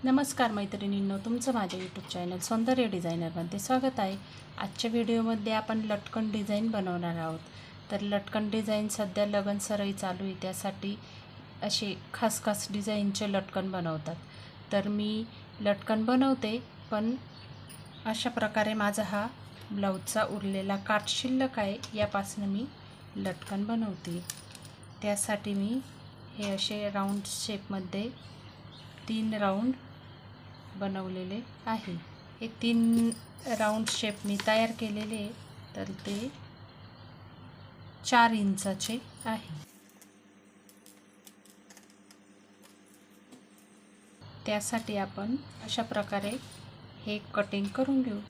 नमस्कार मैत्रिणींनो, तुमचं माझ्या यूट्यूब चॅनल सौंदर्य डिझायनरमध्ये स्वागत आहे। आजच्या व्हिडिओमध्ये आपण लटकन डिझाईन बनवणार आहोत। तर लटकन डिझाईन सध्या लगन सराई चालू आहे, त्यासाठी असे खास खास डिझाईनचे लटकन बनवतात। तर मी लटकन बनवते, पण अशा प्रकारे माझा हा ब्लाऊजचा उरलेला काठ शिल्लक आहे, यापासून मी लटकन बनवते। त्यासाठी मी हे असे राऊंड शेपमध्ये 3 राऊंड बनवलेले आहे। हे 3 राऊंड शेप मी तयार केलेले, तर ते 4 इंचाचे आहे। त्यासाठी आपण अशा प्रकारे हे कटिंग करून घेऊ।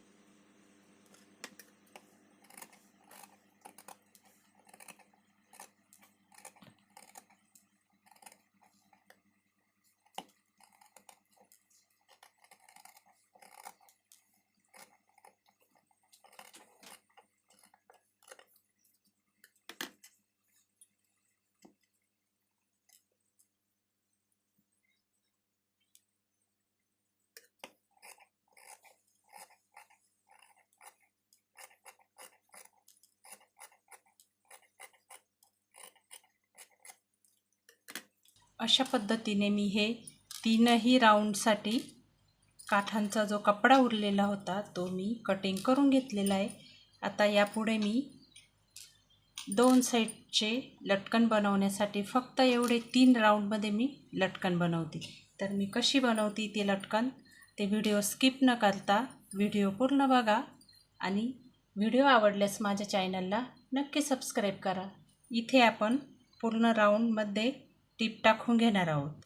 अशा पद्धतीने मी हे तीनही राऊंडसाठी काठांचा जो कपडा उरलेला होता तो मी कटिंग करून घेतलेला आहे। आता यापुढे मी 2 साईडचे लटकन बनवण्यासाठी फक्त एवढे 3 राऊंडमध्ये मी लटकन बनवते। तर मी कशी बनवते ते लटकन, ते व्हिडिओ स्किप न करता व्हिडिओ पूर्ण बघा आणि व्हिडिओ आवडल्यास माझ्या चॅनलला नक्की सबस्क्राईब करा। इथे आपण पूर्ण राऊंडमध्ये टीप टाकून घेणार आहोत।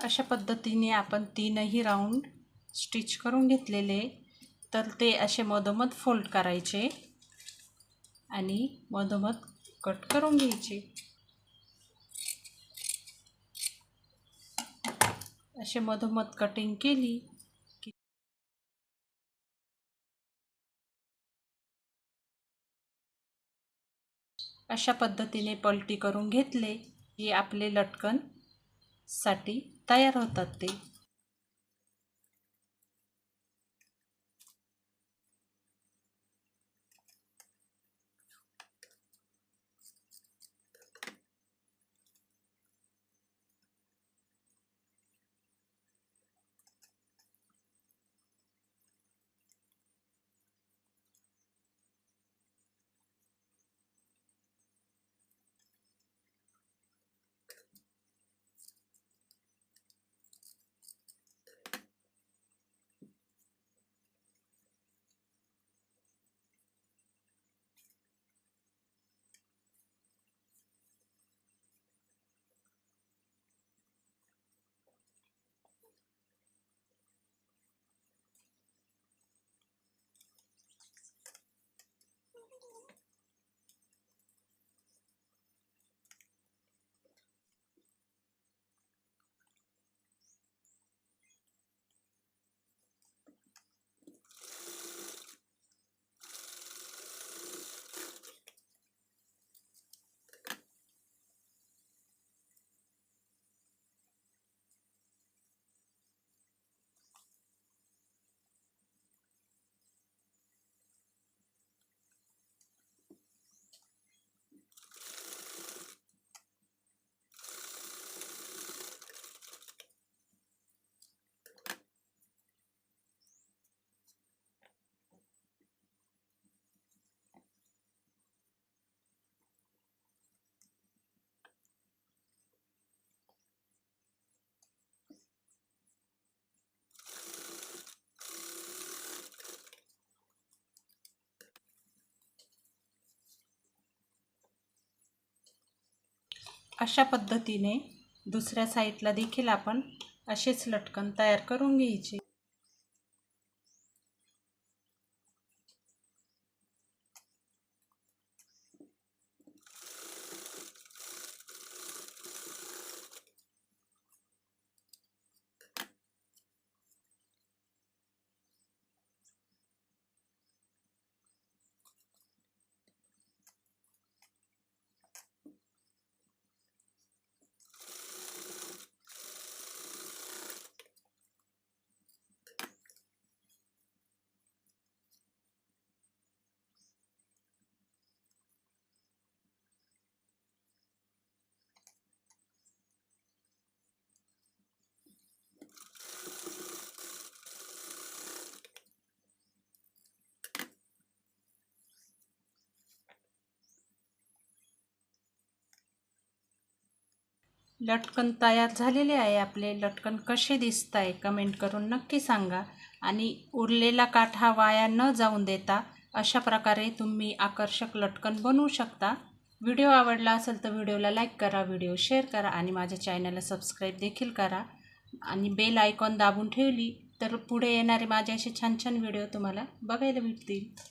अशा पद्धतीने आपण 3ही राऊंड स्टिच करून घेतलेले, तर ते असे मधोमध फोल्ड करायचे आणि मधोमध कट करून घ्यायचे। असे मधोमध कटिंग केली की अशा पद्धतीने पलटी करून घेतले की आपले लटकन साठी तयार होतात ते। अशा पद्धतीने दुसऱ्या साईडला देखील आपण असेच लटकन तयार करून घ्यायचे। लटकन तयार झालेले आहे। आपले लटकन कसे दिसत आहे कमेंट करून नक्की सांगा। आणि उरलेला काठ हा वाया न जाऊन देता अशा प्रकारे तुम्ही आकर्षक लटकन बनवू शकता। व्हिडिओ आवडला असेल तर व्हिडिओला लाईक करा, व्हिडिओ शेअर करा आणि माझ्या चॅनलला सबस्क्राईब देखील करा। आणि बेल आयकॉन दाबून ठेवली तर पुढे येणारे माझे असे छान छान व्हिडिओ तुम्हाला बघायला भेटतील।